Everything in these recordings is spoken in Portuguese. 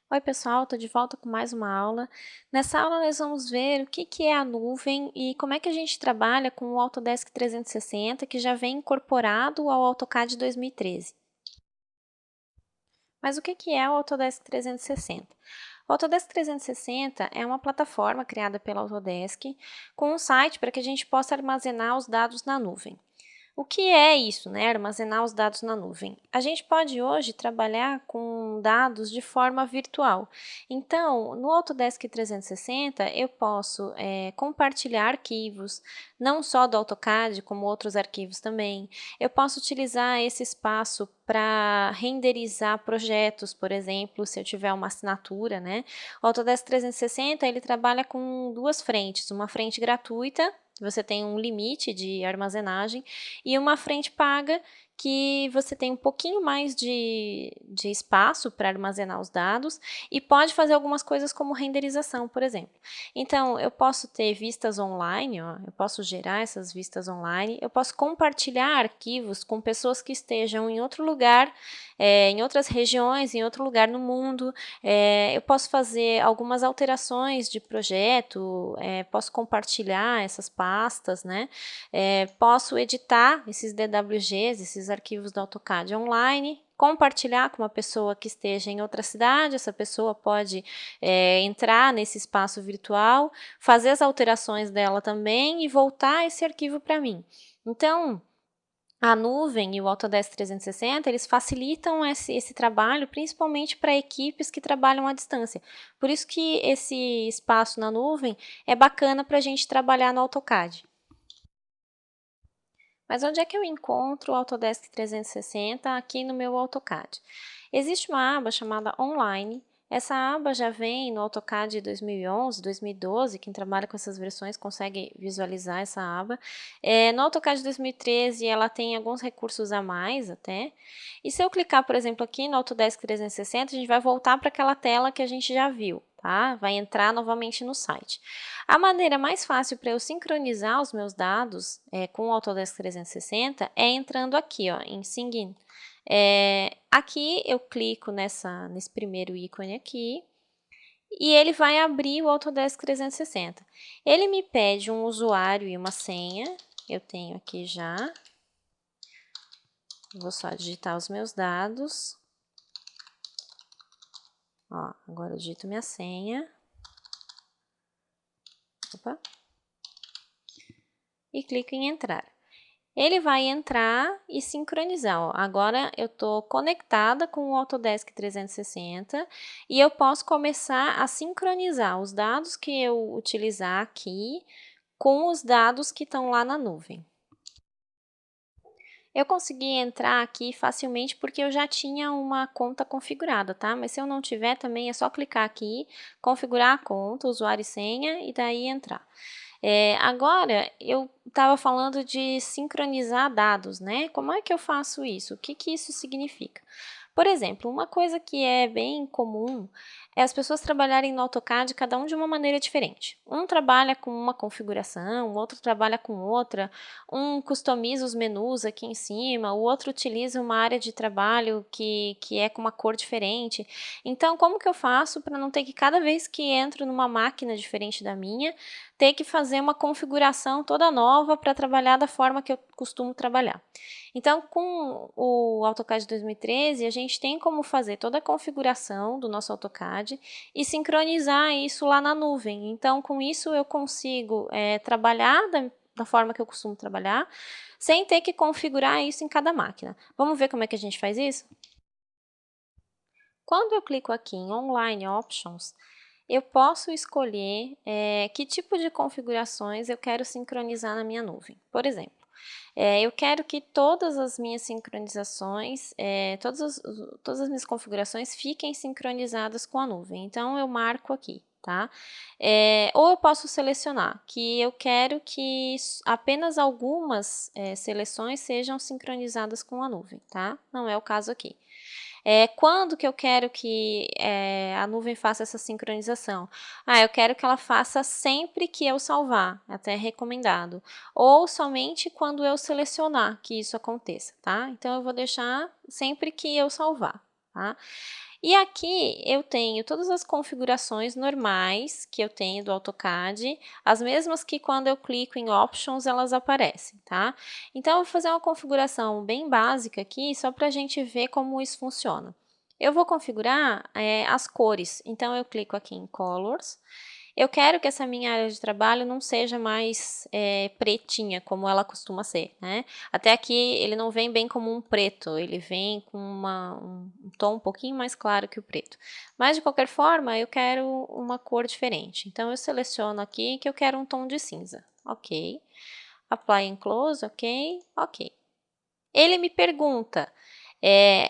Oi pessoal, estou de volta com mais uma aula. Nessa aula nós vamos ver o que é a nuvem e como é que a gente trabalha com o Autodesk 360 que já vem incorporado ao AutoCAD 2013. Mas o que é o Autodesk 360? O Autodesk 360 é uma plataforma criada pela Autodesk com um site para que a gente possa armazenar os dados na nuvem. O que é isso, né? Armazenar os dados na nuvem? A gente pode hoje trabalhar com dados de forma virtual. Então, no Autodesk 360, eu posso compartilhar arquivos, não só do AutoCAD, como outros arquivos também. Eu posso utilizar esse espaço para renderizar projetos, por exemplo, se eu tiver uma assinatura, né? O Autodesk 360, ele trabalha com duas frentes, uma frente gratuita, você tem um limite de armazenagem, e uma frente paga que você tem um pouquinho mais de espaço para armazenar os dados e pode fazer algumas coisas como renderização, por exemplo. Então, eu posso ter vistas online, ó, eu posso gerar essas vistas online, eu posso compartilhar arquivos com pessoas que estejam em outro lugar, em outras regiões, em outro lugar no mundo, eu posso fazer algumas alterações de projeto, posso compartilhar essas pastas, né? Posso editar esses DWGs, esses arquivos do AutoCAD online, compartilhar com uma pessoa que esteja em outra cidade, essa pessoa pode entrar nesse espaço virtual, fazer as alterações dela também e voltar esse arquivo para mim. Então, a nuvem e o Autodesk 360, eles facilitam esse trabalho, principalmente para equipes que trabalham à distância. Por isso que esse espaço na nuvem é bacana para a gente trabalhar no AutoCAD. Mas onde é que eu encontro o Autodesk 360 aqui no meu AutoCAD? Existe uma aba chamada Online. Essa aba já vem no AutoCAD 2011, 2012, quem trabalha com essas versões consegue visualizar essa aba. No AutoCAD 2013 ela tem alguns recursos a mais até. E se eu clicar, por exemplo, aqui no Autodesk 360, a gente vai voltar para aquela tela que a gente já viu, tá? Vai entrar novamente no site. A maneira mais fácil para eu sincronizar os meus dados com o Autodesk 360 é entrando aqui, ó, em Sign. Aqui eu clico nesse primeiro ícone aqui e ele vai abrir o Autodesk 360. Ele me pede um usuário e uma senha, eu tenho aqui já. Vou só digitar os meus dados. Ó, agora eu digito minha senha. Opa. E clico em entrar. Ele vai entrar e sincronizar. Ó. Agora eu estou conectada com o Autodesk 360 e eu posso começar a sincronizar os dados que eu utilizar aqui com os dados que estão lá na nuvem. Eu consegui entrar aqui facilmente porque eu já tinha uma conta configurada, tá? Mas se eu não tiver também é só clicar aqui, configurar a conta, usuário e senha e daí entrar. Agora, eu estava falando de sincronizar dados, né? Como é que eu faço isso? O que isso significa? Por exemplo, uma coisa que é bem comum é as pessoas trabalharem no AutoCAD, cada um de uma maneira diferente. Um trabalha com uma configuração, o outro trabalha com outra, um customiza os menus aqui em cima, o outro utiliza uma área de trabalho que é com uma cor diferente. Então, como que eu faço para não ter que, cada vez que entro numa máquina diferente da minha, ter que fazer uma configuração toda nova para trabalhar da forma que eu costumo trabalhar? Então, com o AutoCAD 2013, a gente tem como fazer toda a configuração do nosso AutoCAD e sincronizar isso lá na nuvem. Então, com isso eu consigo trabalhar da forma que eu costumo trabalhar, sem ter que configurar isso em cada máquina. Vamos ver como é que a gente faz isso? Quando eu clico aqui em Online Options, eu posso escolher que tipo de configurações eu quero sincronizar na minha nuvem. Por exemplo, eu quero que todas as minhas sincronizações, todas as minhas configurações fiquem sincronizadas com a nuvem. Então, eu marco aqui, tá? Ou eu posso selecionar que eu quero que apenas algumas seleções sejam sincronizadas com a nuvem, tá? Não é o caso aqui. Quando que eu quero que a nuvem faça essa sincronização? Eu quero que ela faça sempre que eu salvar, até recomendado. Ou somente quando eu selecionar que isso aconteça, tá? Então, eu vou deixar sempre que eu salvar, tá? E aqui eu tenho todas as configurações normais que eu tenho do AutoCAD, as mesmas que quando eu clico em Options elas aparecem, tá? Então, eu vou fazer uma configuração bem básica aqui, só para a gente ver como isso funciona. Eu vou configurar as cores, então eu clico aqui em Colors. Eu quero que essa minha área de trabalho não seja mais pretinha, como ela costuma ser, né? Até aqui ele não vem bem como um preto, ele vem com um tom um pouquinho mais claro que o preto. Mas, de qualquer forma, eu quero uma cor diferente. Então, eu seleciono aqui que eu quero um tom de cinza. Ok. Apply and Close, ok, ok. Ele me pergunta,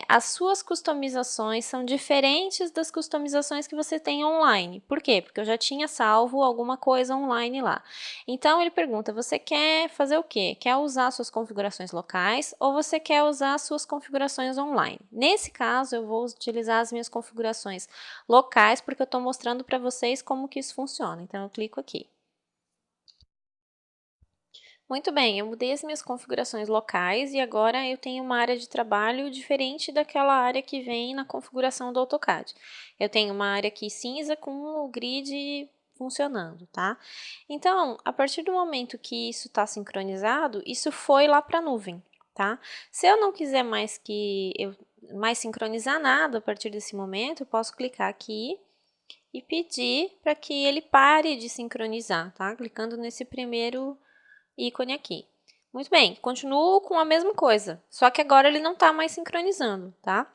as suas customizações são diferentes das customizações que você tem online. Por quê? Porque eu já tinha salvo alguma coisa online lá. Então, ele pergunta, você quer fazer o quê? Quer usar suas configurações locais ou você quer usar suas configurações online? Nesse caso, eu vou utilizar as minhas configurações locais, porque eu estou mostrando para vocês como que isso funciona. Então, eu clico aqui. Muito bem, eu mudei as minhas configurações locais e agora eu tenho uma área de trabalho diferente daquela área que vem na configuração do AutoCAD. Eu tenho uma área aqui cinza com o grid funcionando, tá? Então, a partir do momento que isso está sincronizado, isso foi lá para a nuvem, tá? Se eu não quiser mais sincronizar nada a partir desse momento, eu posso clicar aqui e pedir para que ele pare de sincronizar, tá? Clicando nesse primeiro ícone aqui. Muito bem, continuo com a mesma coisa, só que agora ele não está mais sincronizando, tá?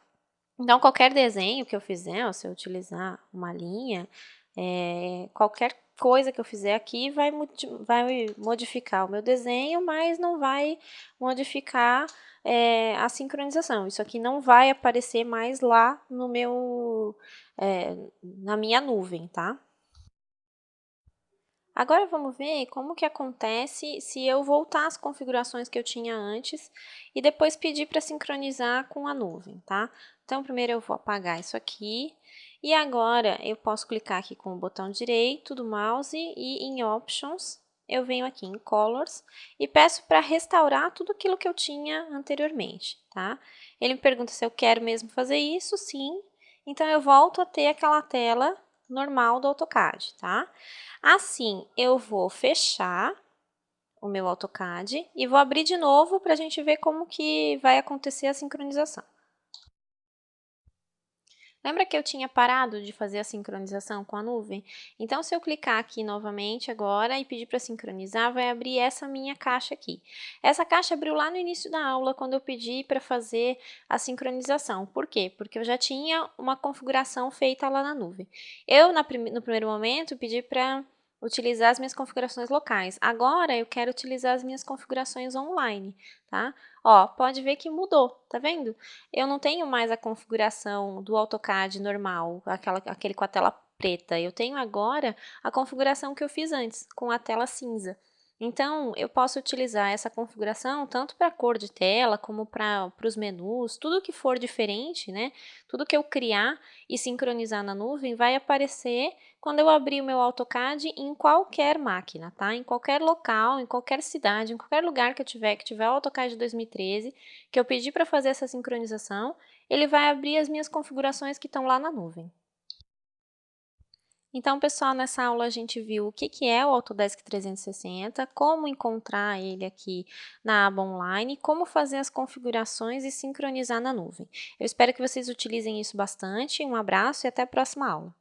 Então, qualquer desenho que eu fizer, ó, se eu utilizar uma linha, qualquer coisa que eu fizer aqui vai modificar o meu desenho, mas não vai modificar a sincronização. Isso aqui não vai aparecer mais lá no na minha nuvem, tá? Agora vamos ver como que acontece se eu voltar às configurações que eu tinha antes e depois pedir para sincronizar com a nuvem, tá? Então, primeiro eu vou apagar isso aqui e agora eu posso clicar aqui com o botão direito do mouse e em Options eu venho aqui em Colors e peço para restaurar tudo aquilo que eu tinha anteriormente, tá? Ele me pergunta se eu quero mesmo fazer isso, sim. Então, eu volto a ter aquela tela normal do AutoCAD, tá? Assim, eu vou fechar o meu AutoCAD e vou abrir de novo para a gente ver como que vai acontecer a sincronização. Lembra que eu tinha parado de fazer a sincronização com a nuvem? Então, se eu clicar aqui novamente agora e pedir para sincronizar, vai abrir essa minha caixa aqui. Essa caixa abriu lá no início da aula, quando eu pedi para fazer a sincronização. Por quê? Porque eu já tinha uma configuração feita lá na nuvem. Eu, no primeiro momento, pedi para utilizar as minhas configurações locais. Agora, eu quero utilizar as minhas configurações online, tá? Ó, pode ver que mudou, tá vendo? Eu não tenho mais a configuração do AutoCAD normal, aquele com a tela preta. Eu tenho agora a configuração que eu fiz antes, com a tela cinza. Então, eu posso utilizar essa configuração tanto para a cor de tela, como para os menus, tudo que for diferente, né? Tudo que eu criar e sincronizar na nuvem vai aparecer quando eu abrir o meu AutoCAD em qualquer máquina, tá? Em qualquer local, em qualquer cidade, em qualquer lugar que tiver o AutoCAD 2013, que eu pedi para fazer essa sincronização, ele vai abrir as minhas configurações que estão lá na nuvem. Então, pessoal, nessa aula a gente viu o que é o Autodesk 360, como encontrar ele aqui na aba online, como fazer as configurações e sincronizar na nuvem. Eu espero que vocês utilizem isso bastante. Um abraço e até a próxima aula.